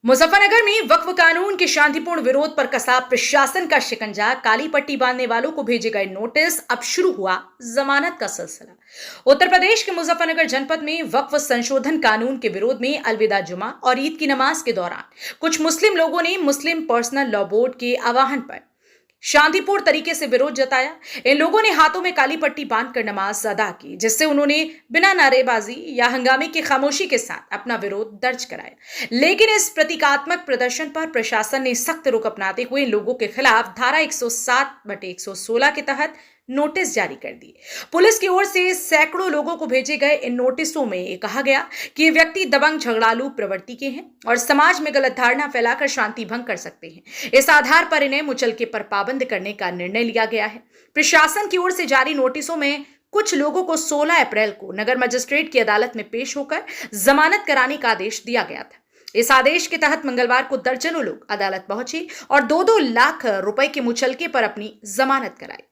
मुजफ्फरनगर में वक्फ कानून के शांतिपूर्ण विरोध पर कसा प्रशासन का शिकंजा। काली पट्टी बांधने वालों को भेजे गए नोटिस। अब शुरू हुआ जमानत का सिलसिला। उत्तर प्रदेश के मुजफ्फरनगर जनपद में वक्फ संशोधन कानून के विरोध में अलविदा जुमा और ईद की नमाज के दौरान कुछ मुस्लिम लोगों ने मुस्लिम पर्सनल लॉ बोर्ड के आह्वान पर शांतिपूर्ण तरीके से विरोध जताया। इन लोगों ने हाथों में काली पट्टी बांधकर नमाज अदा की, जिससे उन्होंने बिना नारेबाजी या हंगामे की खामोशी के साथ अपना विरोध दर्ज कराया। लेकिन इस प्रतीकात्मक प्रदर्शन पर प्रशासन ने सख्त रुख अपनाते हुए इन लोगों के खिलाफ धारा 107/116 के तहत नोटिस जारी कर दिए। पुलिस की ओर से सैकड़ों लोगों को भेजे गए इन नोटिसों में कहा गया कि ये व्यक्ति दबंग झगड़ालू प्रवृत्ति के हैं और समाज में गलत धारणा फैलाकर शांति भंग कर सकते हैं। इस आधार पर इन्हें मुचलके पर पाबंद करने का निर्णय लिया गया है। प्रशासन की ओर से जारी नोटिसों में कुछ लोगों को 16 अप्रैल को नगर मजिस्ट्रेट की अदालत में पेश होकर जमानत कराने का आदेश दिया गया था। इस आदेश के तहत मंगलवार को दर्जनों लोग अदालत पहुंचे और 2-2 लाख रुपए के मुचलके पर अपनी जमानत कराई।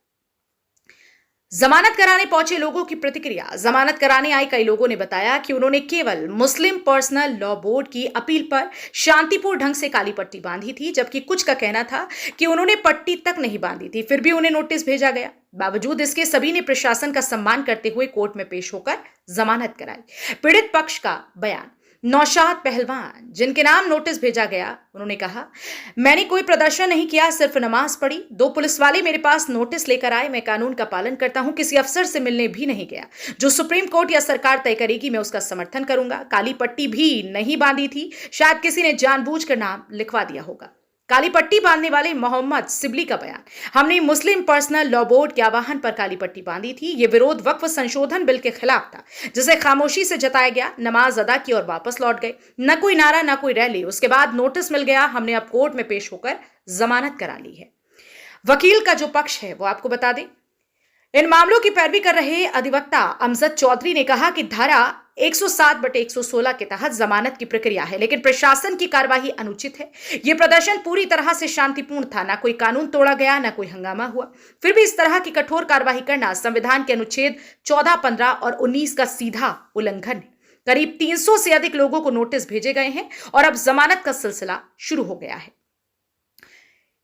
जमानत कराने पहुंचे लोगों की प्रतिक्रिया। जमानत कराने आए कई लोगों ने बताया कि उन्होंने केवल मुस्लिम पर्सनल लॉ बोर्ड की अपील पर शांतिपूर्ण ढंग से काली पट्टी बांधी थी, जबकि कुछ का कहना था कि उन्होंने पट्टी तक नहीं बांधी थी, फिर भी उन्हें नोटिस भेजा गया। बावजूद इसके सभी ने प्रशासन का सम्मान करते हुए कोर्ट में पेश होकर जमानत कराई। पीड़ित पक्ष का बयान। नौशाद पहलवान, जिनके नाम नोटिस भेजा गया, उन्होंने कहा, मैंने कोई प्रदर्शन नहीं किया, सिर्फ नमाज पढ़ी। 2 पुलिस वाले मेरे पास नोटिस लेकर आए। मैं कानून का पालन करता हूं, किसी अफसर से मिलने भी नहीं गया। जो सुप्रीम कोर्ट या सरकार तय करेगी मैं उसका समर्थन करूंगा। काली पट्टी भी नहीं बांधी थी, शायद किसी ने जानबूझकर नाम लिखवा दिया होगा। काली पट्टी बांधने वाले मोहम्मद सिबली का बयान। हमने मुस्लिम पर्सनल लॉ बोर्ड के आह्वान पर काली पट्टी बांधी थी। ये विरोध वक्फ संशोधन बिल के खिलाफ था, जिसे खामोशी से जताया गया। नमाज अदा की और वापस लौट गए। न कोई नारा, न कोई रैली। उसके बाद नोटिस मिल गया। हमने अब कोर्ट में पेश होकर जमानत करा ली है। वकील का जो पक्ष है वो आपको बता दें। इन मामलों की पैरवी कर रहे अधिवक्ता अमजद चौधरी ने कहा कि धारा 107/116 के तहत जमानत की प्रक्रिया है, लेकिन प्रशासन की कार्यवाही अनुचित है। यह प्रदर्शन पूरी तरह से शांतिपूर्ण था, ना कोई कानून तोड़ा गया, ना कोई हंगामा हुआ। फिर भी इस तरह की कठोर कार्यवाही करना संविधान के अनुच्छेद 14, 15 और 19 का सीधा उल्लंघन है। करीब 300 से अधिक लोगों को नोटिस भेजे गए हैं और अब जमानत का सिलसिला शुरू हो गया है।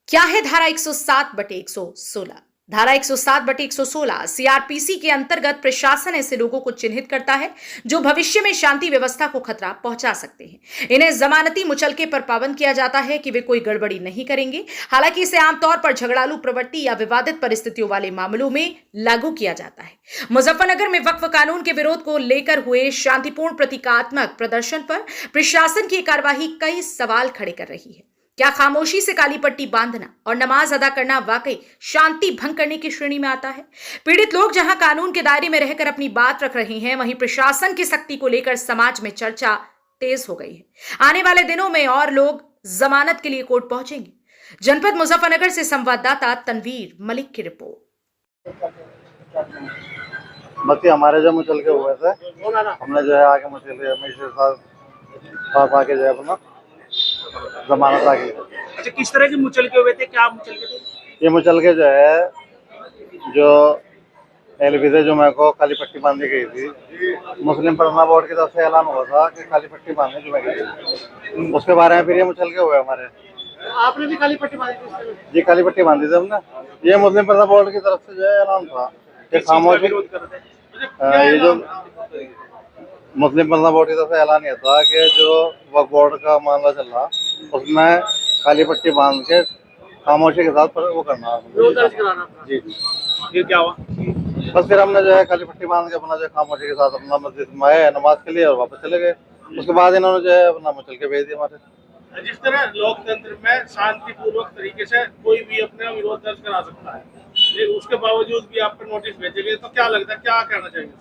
क्या है धारा 107/116? धारा 107/116 सीआरपीसी के अंतर्गत प्रशासन ऐसे लोगों को चिन्हित करता है जो भविष्य में शांति व्यवस्था को खतरा पहुंचा सकते हैं। इन्हें जमानती मुचलके पर पाबंद किया जाता है कि वे कोई गड़बड़ी नहीं करेंगे। हालांकि इसे आमतौर पर झगड़ालू प्रवृत्ति या विवादित परिस्थितियों वाले मामलों में लागू किया जाता है। मुजफ्फरनगर में वक्फ कानून के विरोध को लेकर हुए शांतिपूर्ण प्रतीकात्मक प्रदर्शन पर प्रशासन की कार्यवाही कई सवाल खड़े कर रही है। क्या खामोशी से काली पट्टी बांधना और नमाज अदा करना वाकई शांति भंग करने की श्रेणी में आता है? पीड़ित लोग जहां कानून के दायरे में रहकर अपनी बात रख रहे हैं, वहीं प्रशासन की सख्ती को लेकर समाज में चर्चा तेज हो गई है। आने वाले दिनों में और लोग जमानत के लिए कोर्ट पहुंचेंगे। जनपद मुजफ्फरनगर से संवाददाता तनवीर मलिक की रिपोर्ट। बाकी हमारे जो मुचल के हुए थे, हमने जो है आगे मुचल के जो है अपना जमानत आ गई। अच्छा, किस तरह के मुचल के हुए थे? क्या मुचल के थे? ये मुचल के जो है, जो एलविदे जो मेरे को काली पट्टी बांधी गई थी, मुस्लिम पर्सनल बोर्ड की तरफ से ऐलान हुआ था कि काली पट्टी बांधने जो गई, उसके बारे में फिर ये मुचल के हुए हमारे। आपने भी काली पट्टी बांधी थी? जी, काली पट्टी बांधी थी हमने। ये मुस्लिम पर्सनल बोर्ड की तरफ से जो है ऐलान था कि खामोशी, ये जो मुस्लिम पर्सनल बोर्ड की तरफ से ऐलान किया था कि जो वक्फ बोर्ड का मामला चल रहा, उसमें काली पट्टी बांध के खामोशी के साथ वो करना, विरोध दर्ज कराना। जी। फिर क्या हुआ? बस फिर हमने जो है काली पट्टी बांध के अपना जो खामोशी के साथ अपना मस्जिद में आए नमाज के लिए और वापस चले गए। उसके बाद इन्होंने जो है अपना मुचल के भेज दिया हमारे। जिस तरह लोकतंत्र में शांतिपूर्वक तरीके से कोई भी अपना विरोध दर्ज करा सकता है, लेकिन उसके बावजूद भी आप पर नोटिस भेजे गए, तो क्या लगता है, क्या कहना चाहिए?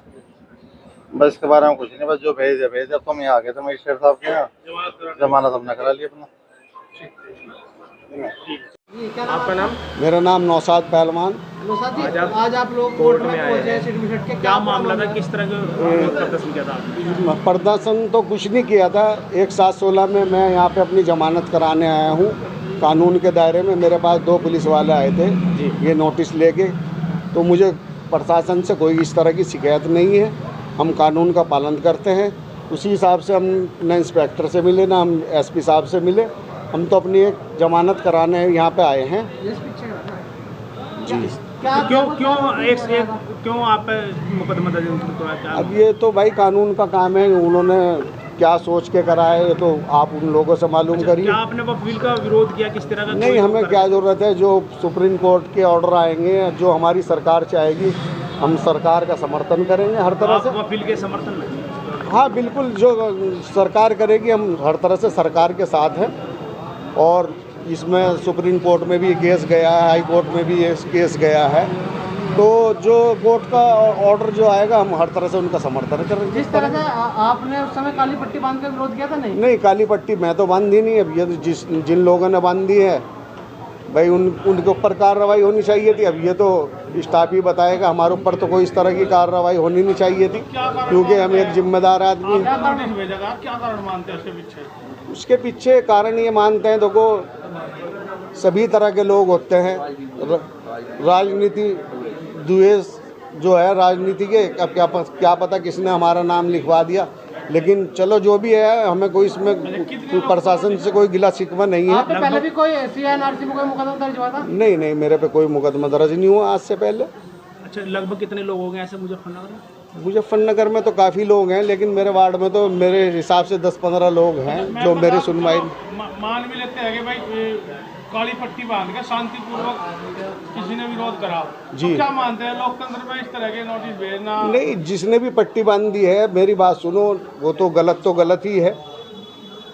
बस इसके बारे में कुछ नहीं, बस जो भेज दिया। अब तो हम यहाँ आ गए थे मजिस्ट्रेट साहब के यहाँ, जमानत हमने करा ली अपना। आपका नाम? मेरा नाम नौशाद पहलवान। आज आप लोग कोर्ट में आए हैं, क्या मामला था? किस तरह का प्रदर्शन किया था? प्रदर्शन तो कुछ नहीं किया था। 1/7/16 में मैं यहाँ पे अपनी जमानत कराने आया हूँ। कानून के दायरे में मेरे पास 2 पुलिस वाले आए थे ये नोटिस लेके। तो मुझे प्रशासन से कोई इस तरह की शिकायत नहीं है। हम कानून का पालन करते हैं उसी हिसाब से हम न इंस्पेक्टर से मिले ना हम एसपी साहब से मिले। हम तो अपनी एक जमानत कराने यहाँ पे आए हैं। जी तो क्यों आप पे मुकदमा दर्ज हुआ? क्या अब ये तो भाई कानून का काम है, उन्होंने क्या सोच के करा है ये तो आप उन लोगों से मालूम करिए। क्या आपने वकील का विरोध किया? किस तरह का? नहीं, हमें क्या ज़रूरत है, जो सुप्रीम कोर्ट के ऑर्डर आएंगे, जो हमारी सरकार चाहेगी, हम सरकार का समर्थन करेंगे हर तरह से। आप वकील के समर्थन में? हाँ बिल्कुल, जो सरकार करेगी हम हर तरह से सरकार के साथ हैं। और इसमें सुप्रीम कोर्ट में भी केस गया है, हाई कोर्ट में भी ये केस गया है, तो जो कोर्ट का ऑर्डर जो आएगा हम हर तरह से उनका समर्थन करेंगे। जिस तरह से आपने उस समय काली पट्टी बांध कर विरोध किया था? नहीं काली पट्टी मैं तो बांधी नहीं। अब ये तो जिन लोगों ने बांधी है भाई उनके ऊपर कार्रवाई होनी चाहिए थी। अब ये तो स्टाफ ही बताएगा, हमारे ऊपर तो कोई इस तरह की कार्रवाई होनी नहीं चाहिए थी, क्योंकि हम एक जिम्मेदार आदमी हैं। क्या कारण भेजेगा? क्या कारण मानते हैं उसके पीछे? उसके पीछे कारण ये मानते हैं, देखो सभी तरह के लोग होते हैं, राजनीति द्वेष जो है राजनीति के, अब क्या पता किसने हमारा नाम लिखवा दिया, लेकिन चलो जो भी है, हमें कोई इसमें प्रशासन से कोई गिला शिकवा नहीं है। आपने पहले भी कोई CNRC में कोई मुकदमा दर्ज हुआ था? नहीं, मेरे पे कोई मुकदमा दर्ज नहीं हुआ आज से पहले। अच्छा, लगभग कितने लोग हो गए ऐसे मुजफ्फरनगर में? मुजफ्फरनगर में तो काफ़ी लोग हैं, लेकिन मेरे वार्ड में तो मेरे हिसाब से 10-15 लोग हैं जो मेरी सुनवाई। मान भी लेते हैं कि भाई काली पट्टी बांध के शांतिपूर्वक किसी ने विरोध करा जी, तो क्या मानते हैं लोकतंत्र में इस तरह के नोटिस भेजना? नहीं, जिसने भी पट्टी बांधी है, मेरी बात सुनो, वो तो गलत ही है।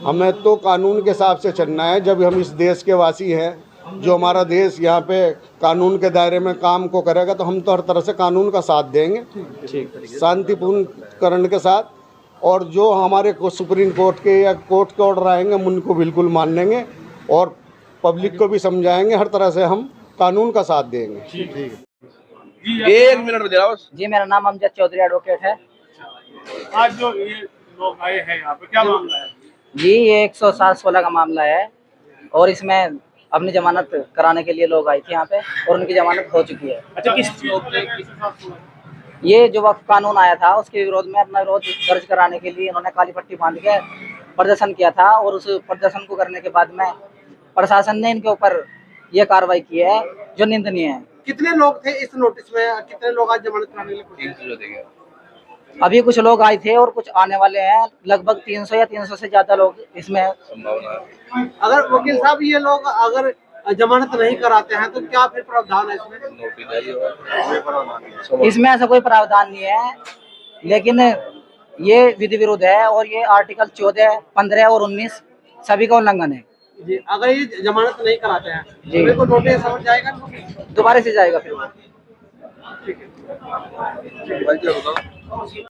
हमें तो कानून के हिसाब से चलना है। जब हम इस देश के वासी हैं, जो हमारा देश यहाँ पे कानून के दायरे में काम को करेगा, तो हम तो हर तरह से कानून का साथ देंगे, शांतिपूर्ण करण के साथ। और जो हमारे सुप्रीम कोर्ट के या कोर्ट के ऑर्डर आएंगे, हम उनको बिल्कुल मान लेंगे और पब्लिक को भी समझाएंगे। हर तरह से हम कानून का साथ देंगे। एक मिनट में दे रहा हूँ। जी, मेरा नाम अमजद चौधरी एडवोकेट है। आज जो ये लोग आए हैं यहाँ पे, क्या मामला है? जी, ये 107-16 का मामला है और इसमें अपनी जमानत कराने के लिए लोग आए थे यहाँ पे और उनकी जमानत हो चुकी है। अच्छा, किस चीज? ये जो वक्त कानून आया था उसके विरोध में अपना विरोध दर्ज कराने के लिए इन्होंने काली पट्टी बांध के प्रदर्शन किया था और उस प्रदर्शन को करने के बाद में प्रशासन ने इनके ऊपर ये कार्रवाई की है जो निंदनीय है। कितने लोग थे इस नोटिस में? कितने लोग आज जमानत कराने के लिए? अभी कुछ लोग आए थे और कुछ आने वाले हैं, लगभग 300 या 300 से ज्यादा लोग इसमें। अगर वकील साहब ये लोग अगर जमानत नहीं कराते हैं तो क्या फिर प्रावधान है इसमें? इसमें ऐसा कोई प्रावधान नहीं है, लेकिन ये विधि विरुद्ध है और ये आर्टिकल 14, 15 और 19 सभी का उल्लंघन है। जी, अगर ये जमानत नहीं कराते हैं जी, तो नोटिस समझ जाएगा, दोबारा से जाएगा फिर। ठीक है।